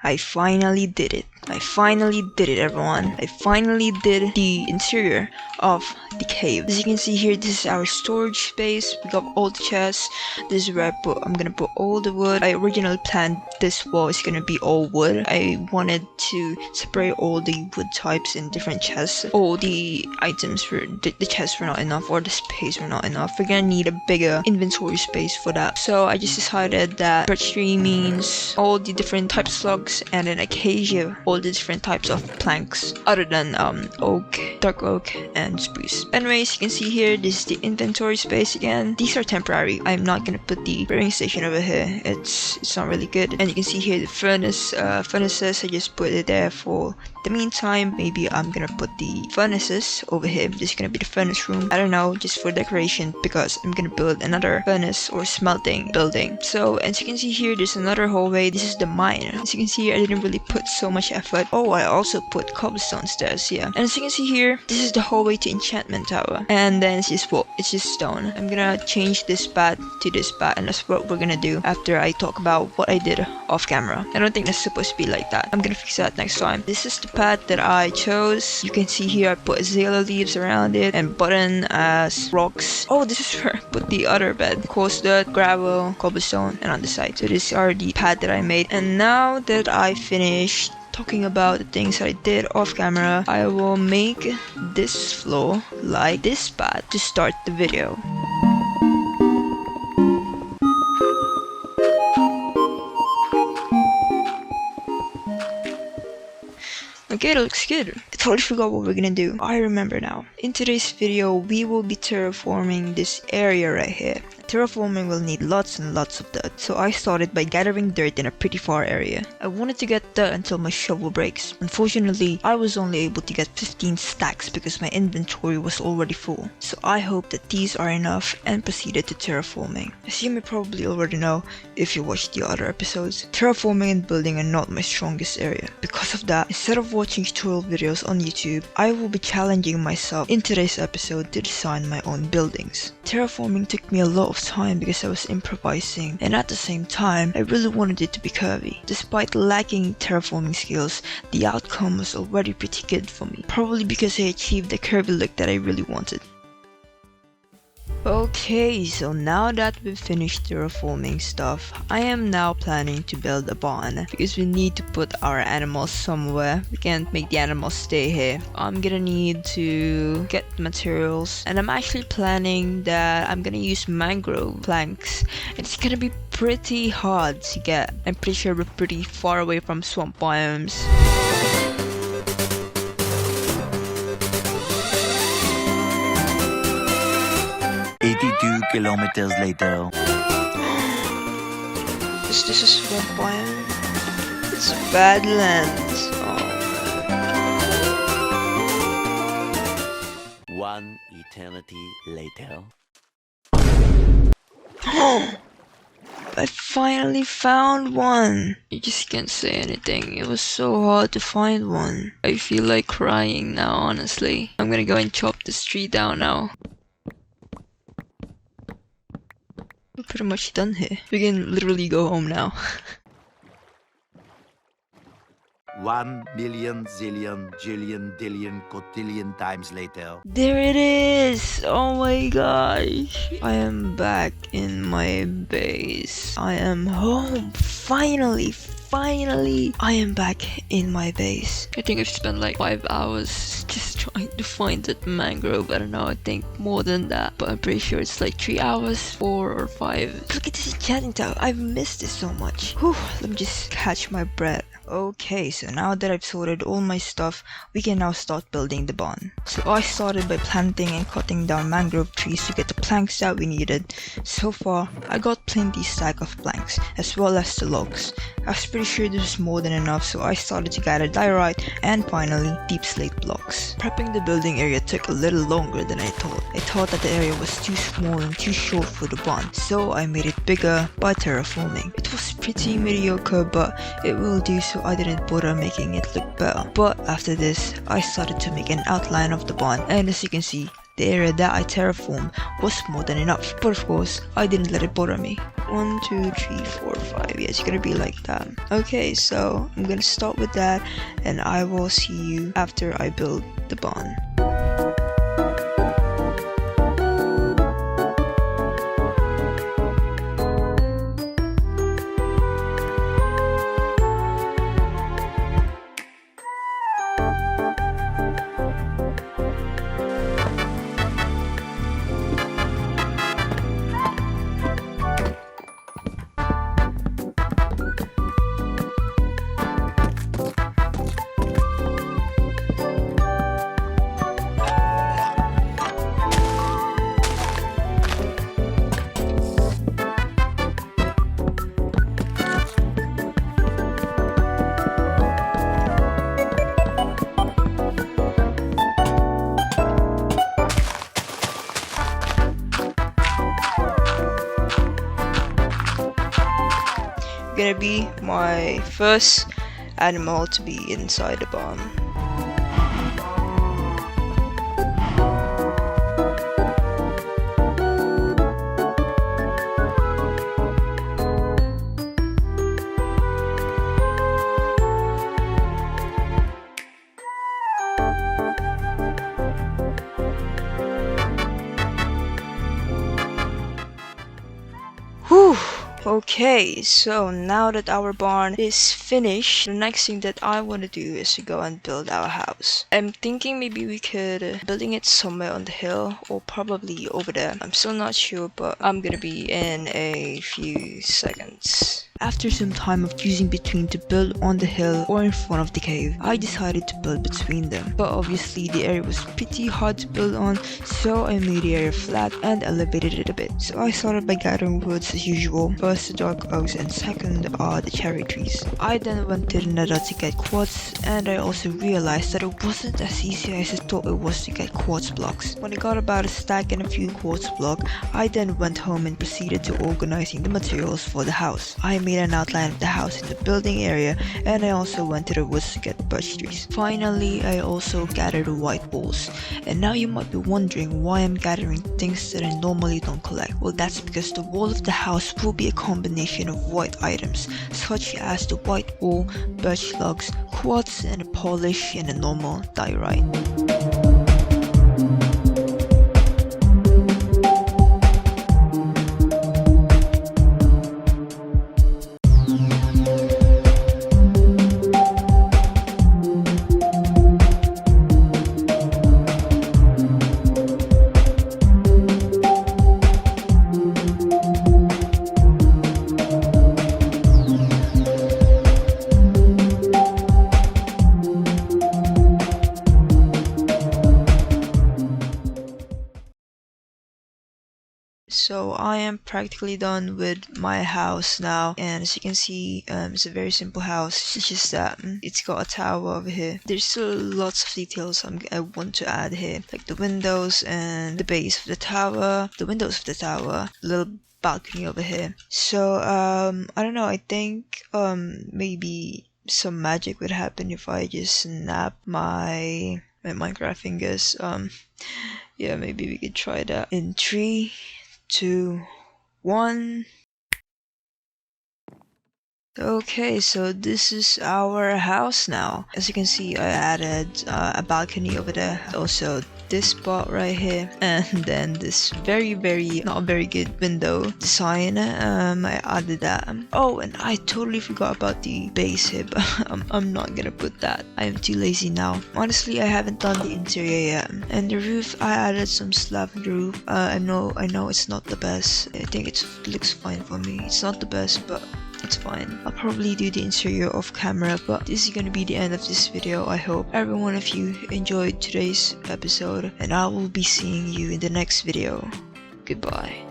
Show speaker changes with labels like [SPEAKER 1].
[SPEAKER 1] I finally did it. I finally did it, everyone. I finally did the interior of the cave. As you can see here, this is our storage space. We got all the chests. This is where I'm gonna put all the wood. I originally planned this wall is gonna be all wood. I wanted to separate all the wood types in different chests. All the items for the chests were not enough, or the space were not enough. We're gonna need a bigger inventory space for that. So I just decided that birch tree means all the different types of logs, and then acacia, all the different types of planks other than oak, dark oak, and spruce. Anyways, you can see here, this is the inventory space again. These are temporary. I'm not gonna put the brewing station over here. It's not really good. And you can see here the furnaces. I just put it there for the meantime. Maybe I'm gonna put the furnaces over here. This is gonna be the furnace room. I don't know, just for decoration, because I'm gonna build another furnace or smelting building. So as you can see here, there's another hallway. This is the mine. As you can see here, I didn't really put so much effort. Oh, I also put cobblestone stairs, yeah. And as you can see here, this is the hallway to enchantment tower. And then it's just wood. It's just stone. I'm gonna change this path to this path, and that's what we're gonna do after I talk about what I did off camera. I don't think that's supposed to be like that. I'm gonna fix that next time. This is the path that I chose. You can see here I put azalea leaves around it and button as rocks. Oh, this is where I put the other bed. Coarse dirt, gravel, cobblestone, and on the side. So these are the path that I made. And now that I finished talking about the things that I did off camera, I will make this floor like this path to start the video. Okay, that looks good. I totally forgot what we're gonna do. I remember now. In today's video, we will be terraforming this area right here. Terraforming will need lots and lots of dirt, so I started by gathering dirt in a pretty far area. I wanted to get dirt until my shovel breaks. Unfortunately, I was only able to get 15 stacks because my inventory was already full. So I hope that these are enough and proceeded to terraforming. As you may probably already know if you watched the other episodes, terraforming and building are not my strongest area. Because of that, instead of watching tutorial videos on YouTube, I will be challenging myself in today's episode to design my own buildings. Terraforming took me a lot of time because I was improvising, and at the same time I really wanted it to be curvy. Despite lacking terraforming skills, the outcome was already pretty good for me, probably because I achieved the curvy look that I really wanted. Okay, so now that we've finished terraforming stuff, I am now planning to build a barn because we need to put our animals somewhere. We can't make the animals stay here. I'm gonna need to get materials, and I'm actually planning that I'm gonna use mangrove planks. It's gonna be pretty hard to get. I'm pretty sure we're pretty far away from swamp biomes.
[SPEAKER 2] 82 kilometers later.
[SPEAKER 1] Is this a swamp biome? It's Badlands. Oh.
[SPEAKER 2] One eternity later.
[SPEAKER 1] I finally found one! You just can't say anything. It was so hard to find one. I feel like crying now, honestly. I'm gonna go and chop this tree down now. We're pretty much done here. We can literally go home now.
[SPEAKER 2] 1 million zillion jillion dillion cotillion times later.
[SPEAKER 1] There it is! Oh my gosh! I am back in my base. I am home! Finally! I am back in my base. I think I've spent like 5 hours just trying to find that mangrove. I don't know, I think more than that, but I'm pretty sure it's like 3 hours, 4 or 5. Look at this enchanting tower. I've missed it so much. Whew, let me just catch my breath. Okay, so now that I've sorted all my stuff, we can now start building the barn. So I started by planting and cutting down mangrove trees to get the planks that we needed. So far, I got plenty stack of planks, as well as the logs. I was pretty sure this was more than enough, so I started to gather diorite and finally deep slate blocks. Prepping the building area took a little longer than I thought. I thought that the area was too small and too short for the barn, so I made it bigger by terraforming. It was pretty mediocre, but it will do, so I didn't bother making it look better. But after this, I started to make an outline of the barn, and as you can see, the area that I terraformed was more than enough. But of course, I didn't let it bother me. 1, 2, 3, 4, 5. Yeah, it's gonna be like that. Okay, so I'm gonna start with that, and I will see you after I build the barn. Gonna be my first animal to be inside the barn. Whew. Okay, so now that our barn is finished, the next thing that I want to do is to go and build our house. I'm thinking maybe we could building it somewhere on the hill or probably over there. I'm still not sure, but I'm gonna be in a few seconds. After some time of choosing between to build on the hill or in front of the cave, I decided to build between them. But obviously the area was pretty hard to build on, so I made the area flat and elevated it a bit. So I started by gathering woods as usual. First the dark oaks and second are the cherry trees. I then went to the nether to get quartz, and I also realized that it wasn't as easy as I thought it was to get quartz blocks. When I got about a stack and a few quartz blocks, I then went home and proceeded to organizing the materials for the house. I made an outline of the house in the building area, and I also went to the woods to get birch trees. Finally, I also gathered white balls. And now you might be wondering why I'm gathering things that I normally don't collect. Well, that's because the wall of the house will be a combination of white items, such as the white wool, birch logs, quartz, and a polish and a normal diorite. So I am practically done with my house now, and as you can see, it's a very simple house. It's just that it's got a tower over here. There's still lots of details I want to add here, like the windows and the base of the tower, the windows of the tower, little balcony over here. So I don't know, I think maybe some magic would happen if I just snap my Minecraft fingers. Yeah, maybe we could try that in 3, 2, 1. Okay, so this is our house now. As you can see, I added a balcony over there, also this spot right here, and then this very not very good window design. I added that. Oh, and I totally forgot about the base here, but I'm not gonna put that. I'm too lazy now. Honestly, I haven't done the interior yet. And the roof, I added some slab on the roof. I know it's not the best. I think it looks fine for me. It's not the best, but it's fine. I'll probably do the interior off camera, but this is gonna be the end of this video. I hope every one of you enjoyed today's episode, and I will be seeing you in the next video. Goodbye.